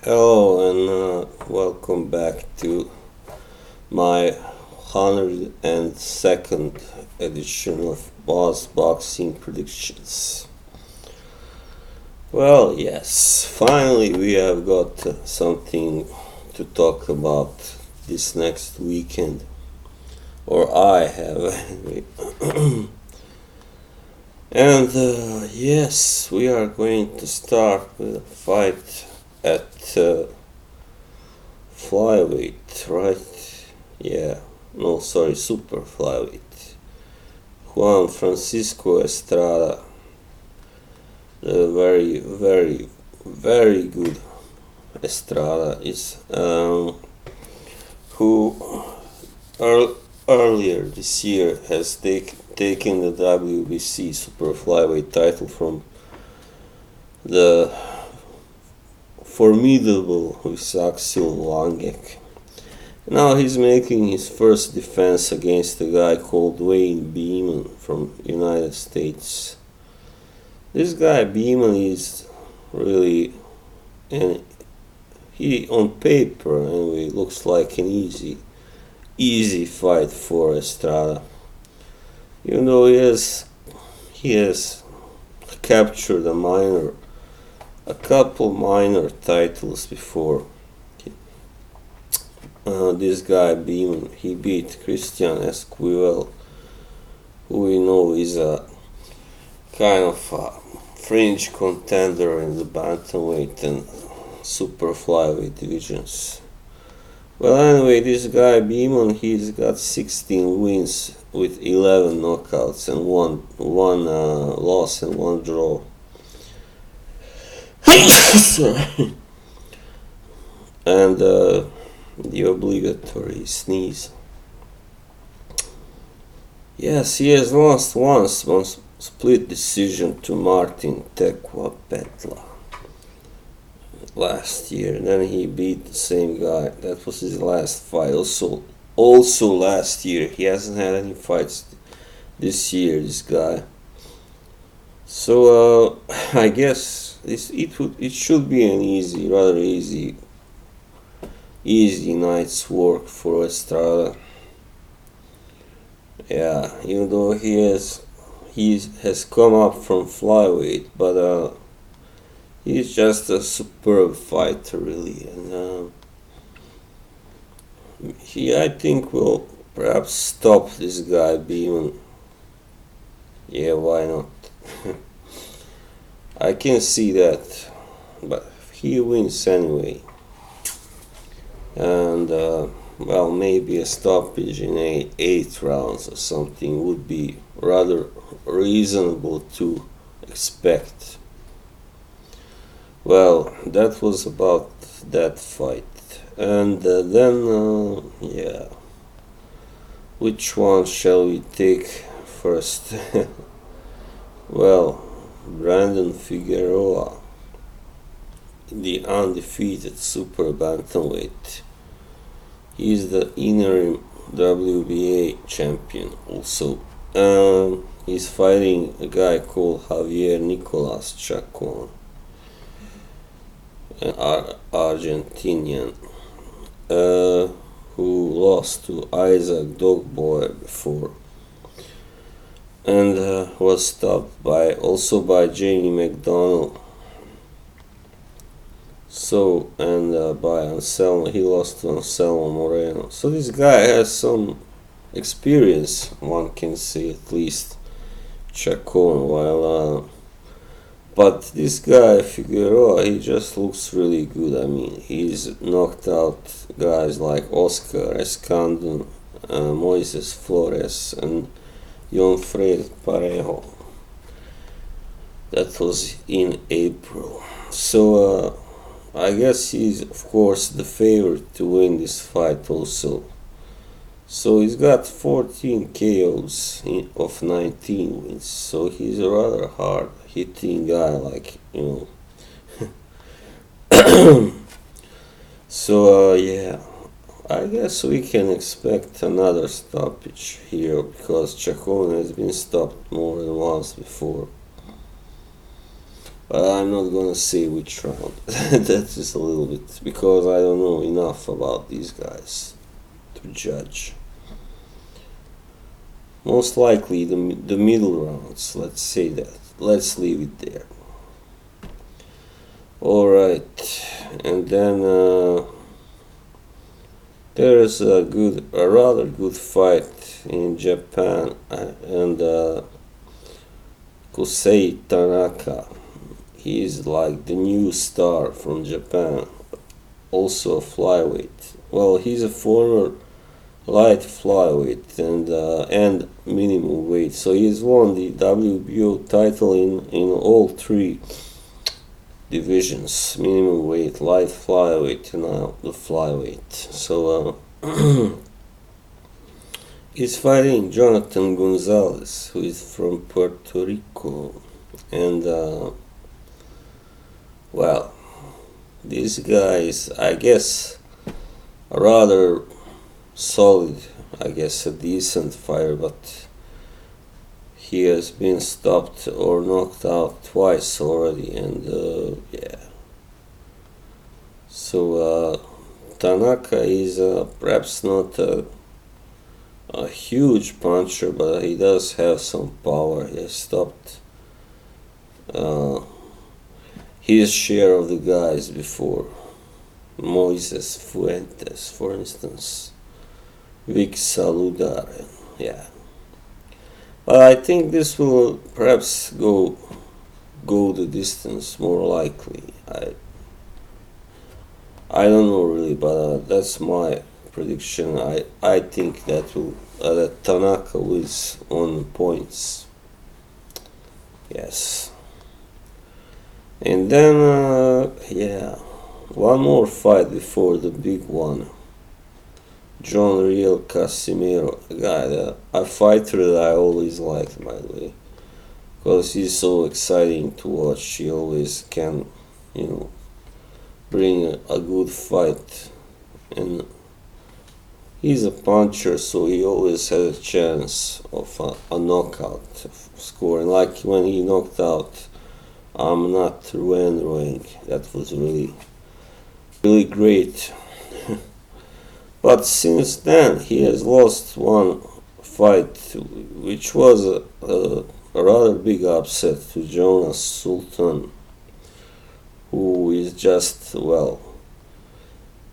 Hello and welcome back to my 102nd edition of Boss Boxing Predictions. Well, yes, finally we have got something to talk about this next weekend, or I have anyway. And yes, we are going to start with a fight at flyweight, right? Yeah, no, sorry, super flyweight. Juan Francisco Estrada, the very good Estrada is, who earlier this year has taken the WBC super flyweight title from the formidable Axel Langek. Now he's making his first defense against a guy called Beamon from United States. This guy Beamon is really, and he on paper anyway looks like an easy fight for Estrada. Even though he has captured a couple minor titles before. This guy Beamon, he beat Christian Esquivel, who we know is a kind of a fringe contender in the bantamweight and super flyweight divisions. Well, anyway, this guy Beamon, he's got 16 wins with 11 knockouts and one loss and one draw. Sorry. And the obligatory sneeze. Yes, he has lost once on split decision to Martin Tekwa Petla last year. Then he beat the same guy. That was his last fight. Also last year. He hasn't had any fights this year, this guy. So I guess it should be an rather easy night's work for Estrada. Yeah, even though he has come up from flyweight, but he's just a superb fighter really, and he I think will perhaps stop this guy Beamon. Yeah, why not? I can see that, but he wins anyway. And well, maybe a stoppage in eight rounds or something would be rather reasonable to expect. Well, that was about that fight. And then, yeah, which one shall we take first? Well, Brandon Figueroa, the undefeated super bantamweight. He is the interim WBA champion also. He's fighting a guy called Javier Nicolas Chacon, an Argentinian, who lost to Isaac Dogboy before, and was stopped by Jamie McDonnell. So, and by Anselmo, he lost to Anselmo Moreno. So this guy has some experience, one can say at least, Chacon, while but this guy Figueroa, he just looks really good. I mean, he's knocked out guys like Oscar Escandon, Moises Flores, and Jonfred Parejo. That was in April. So I guess he's of course the favorite to win this fight also. So he's got 14 KOs of 19 wins. So he's a rather hard hitting guy, like, you know. So yeah, I guess we can expect another stoppage here because Chacon has been stopped more than once before. But I'm not gonna say which round. That's just a little bit, because I don't know enough about these guys to judge. Most likely the middle rounds, let's say that. Let's leave it there. Alright, and then there's a rather good fight in Japan, and Kosei Tanaka. He's like the new star from Japan, also a flyweight. Well, he's a former light flyweight and minimum weight, so he's won the WBO title in all three divisions: minimum weight, light flyweight, and now the flyweight. So he's fighting Jonathan Gonzalez, who is from Puerto Rico, and well, this guy is, I guess, a rather solid, I guess a decent fighter, but he has been stopped or knocked out twice already, and yeah. So Tanaka is perhaps not a huge puncher, but he does have some power. He has stopped his share of the guys before. Moises Fuentes, for instance, Vic Saludar, yeah. But I think this will perhaps go the distance, more likely. I don't know really, but that's my prediction. I think that that Tanaka wins on points. Yes. And then yeah, one more fight before the big one. John Riel Casimiro, a fighter that I always liked, by the way, because he's so exciting to watch. He always can, bring a good fight, and he's a puncher, so he always has a chance of a knockout scoring. Like when he knocked out Amnat Ruenroeng, that was really, really great. But since then, he has lost one fight, which was a rather big upset to Jonas Sultan, who is just, well,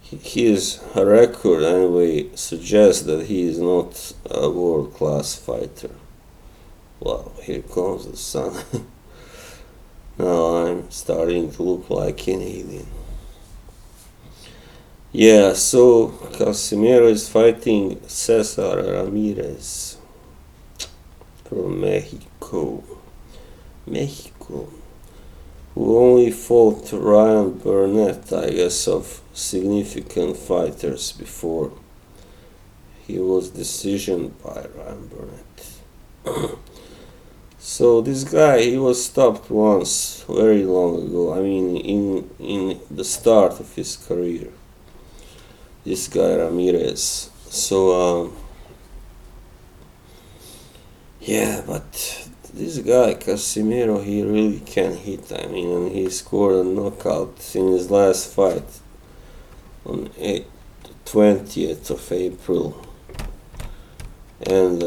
his record anyway suggests that he is not a world-class fighter. Wow, here comes the sun. Now I'm starting to look like an alien. Yeah, so Casimiro is fighting Cesar Ramirez from Mexico, who only fought Ryan Burnett, I guess, of significant fighters before. He was decisioned by Ryan Burnett. So this guy, he was stopped once, very long ago. I mean, in the start of his career. This guy Ramirez. So yeah, but this guy Casimiro, he really can hit. I mean, and he scored a knockout in his last fight on 20th of April, and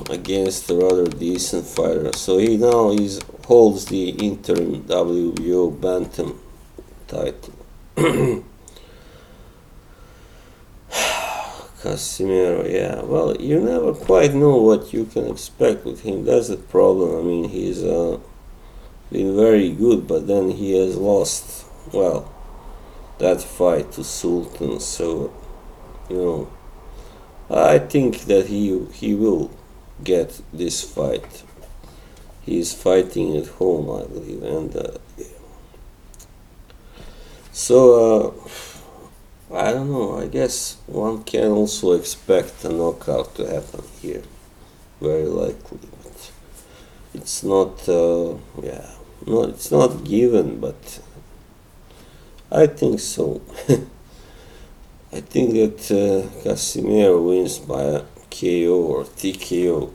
against a rather decent fighter. So he now holds the interim WBO bantam title. Casimiro, yeah. Well, you never quite know what you can expect with him. That's the problem. I mean, he's been very good, but then he has lost, well, that fight to Sultan. So, I think that he will get this fight. He's fighting at home, I believe, and yeah. So I don't know, I guess one can also expect a knockout to happen here, very likely, but it's not, it's not given, but I think so. I think that Casimiro wins by a KO or TKO,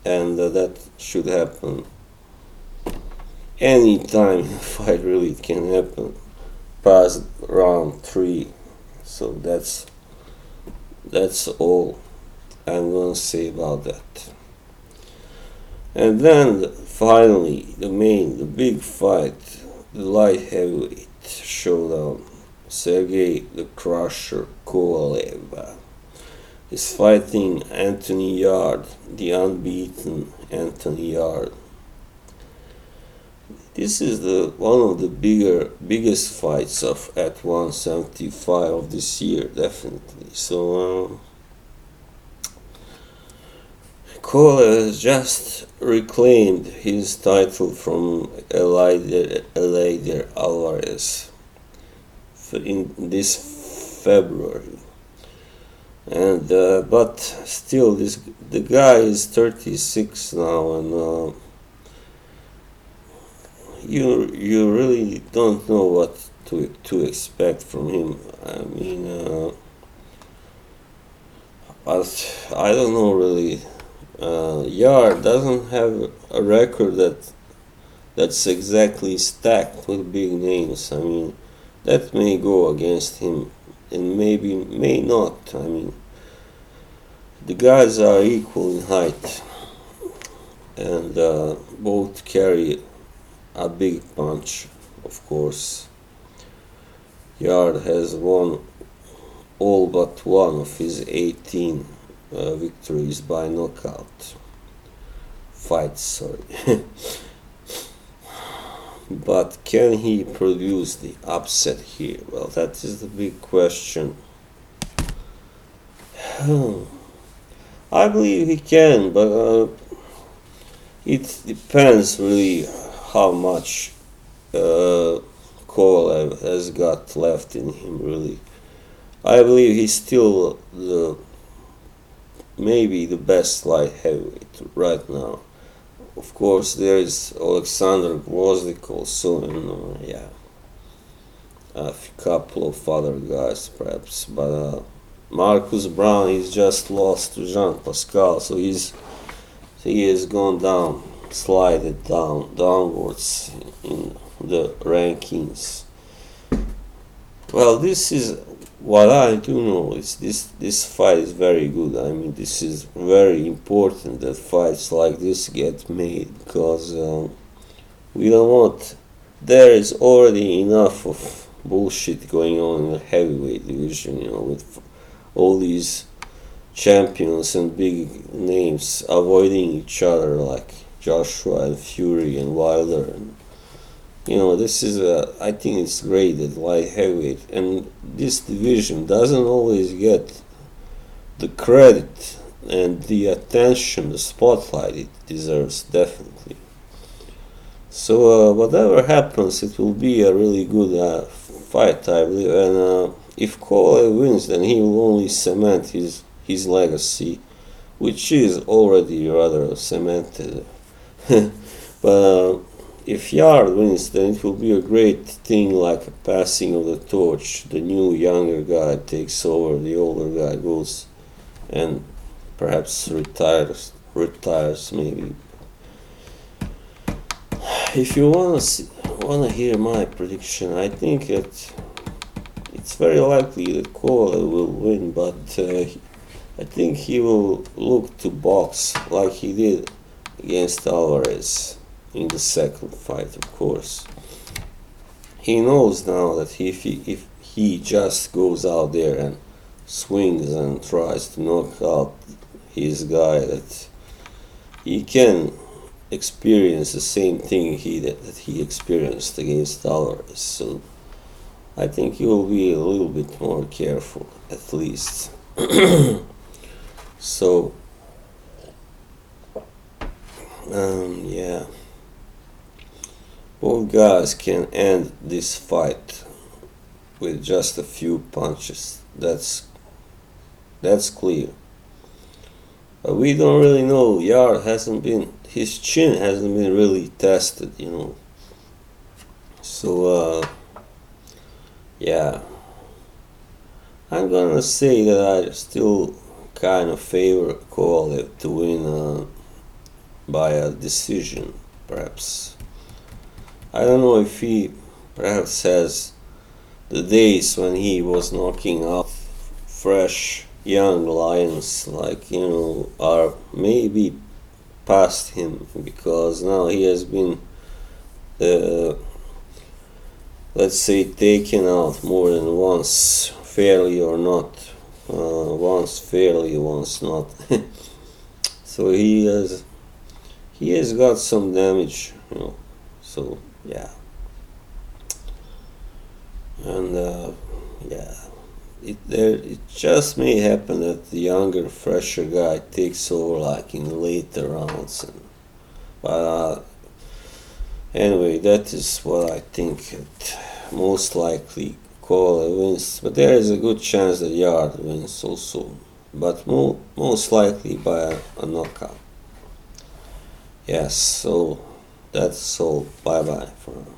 and that should happen anytime in a fight really it can happen past round 3. So that's all I'm gonna say about that. And then finally the big fight, the light heavyweight showdown. Sergey the Crusher Kovalev is fighting Anthony Yarde, the unbeaten Anthony Yarde. This is one of the biggest fights at 175 of this year, definitely. So Kovalev has just reclaimed his title from Eleider Alvarez in this February, and but still, the guy is 36 now, and you really don't know what to expect from him. I mean, but I don't know really. Yarde doesn't have a record that's exactly stacked with big names. I mean, that may go against him, and may not. I mean, the guys are equal in height, and both carry a big punch, of course. Yarde has won all but one of his 18 victories by knockout fights, sorry. But can he produce the upset here? Well, that is the big question. I believe he can, but it depends really how much Kovalev has got left in him, really. I believe he's still maybe the best light heavyweight right now. Of course, there is Alexander Gvozdyk also, and a couple of other guys perhaps. But Marcus Brown, he's just lost to Jean Pascal, so he has gone down, slided downwards in the rankings. Well, this is what I do know is this fight is very good. I mean, this is very important that fights like this get made, because we don't want. There is already enough of bullshit going on in the heavyweight division, with all these champions and big names avoiding each other, like Joshua and Fury and Wilder, and this is I think it's great that light heavyweight and this division doesn't always get the credit and the attention, the spotlight it deserves, definitely. So whatever happens, it will be a really good fight, I believe. And if Kovalev wins, then he will only cement his legacy, which is already rather cemented. But if Yarde wins, then it will be a great thing, like a passing of the torch. The new younger guy takes over, the older guy goes and perhaps retires maybe. If you wanna hear my prediction, I think it's very likely that Kovalev will win, but I think he will look to box like he did against Alvarez in the second fight, of course. He knows now that if he just goes out there and swings and tries to knock out his guy, that he can experience the same thing that he experienced against Alvarez. So I think he will be a little bit more careful, at least. So yeah, both guys can end this fight with just a few punches. That's clear. But we don't really know. His chin hasn't been really tested, So yeah, I'm gonna say that I still kind of favor Kovalev to win by a decision, perhaps. I don't know if he perhaps has the days when he was knocking out fresh young lions, like, are maybe past him, because now he has been, let's say, taken out more than once, fairly or not. Once fairly, once not. So he has got some damage, So yeah, and yeah, it just may happen that the younger, fresher guy takes over like in the later rounds, but anyway, that is what I think. Most likely Kovalev wins, but there is a good chance that Yarde wins also, but most likely by a knockout. Yes, so that's all. Bye bye for now.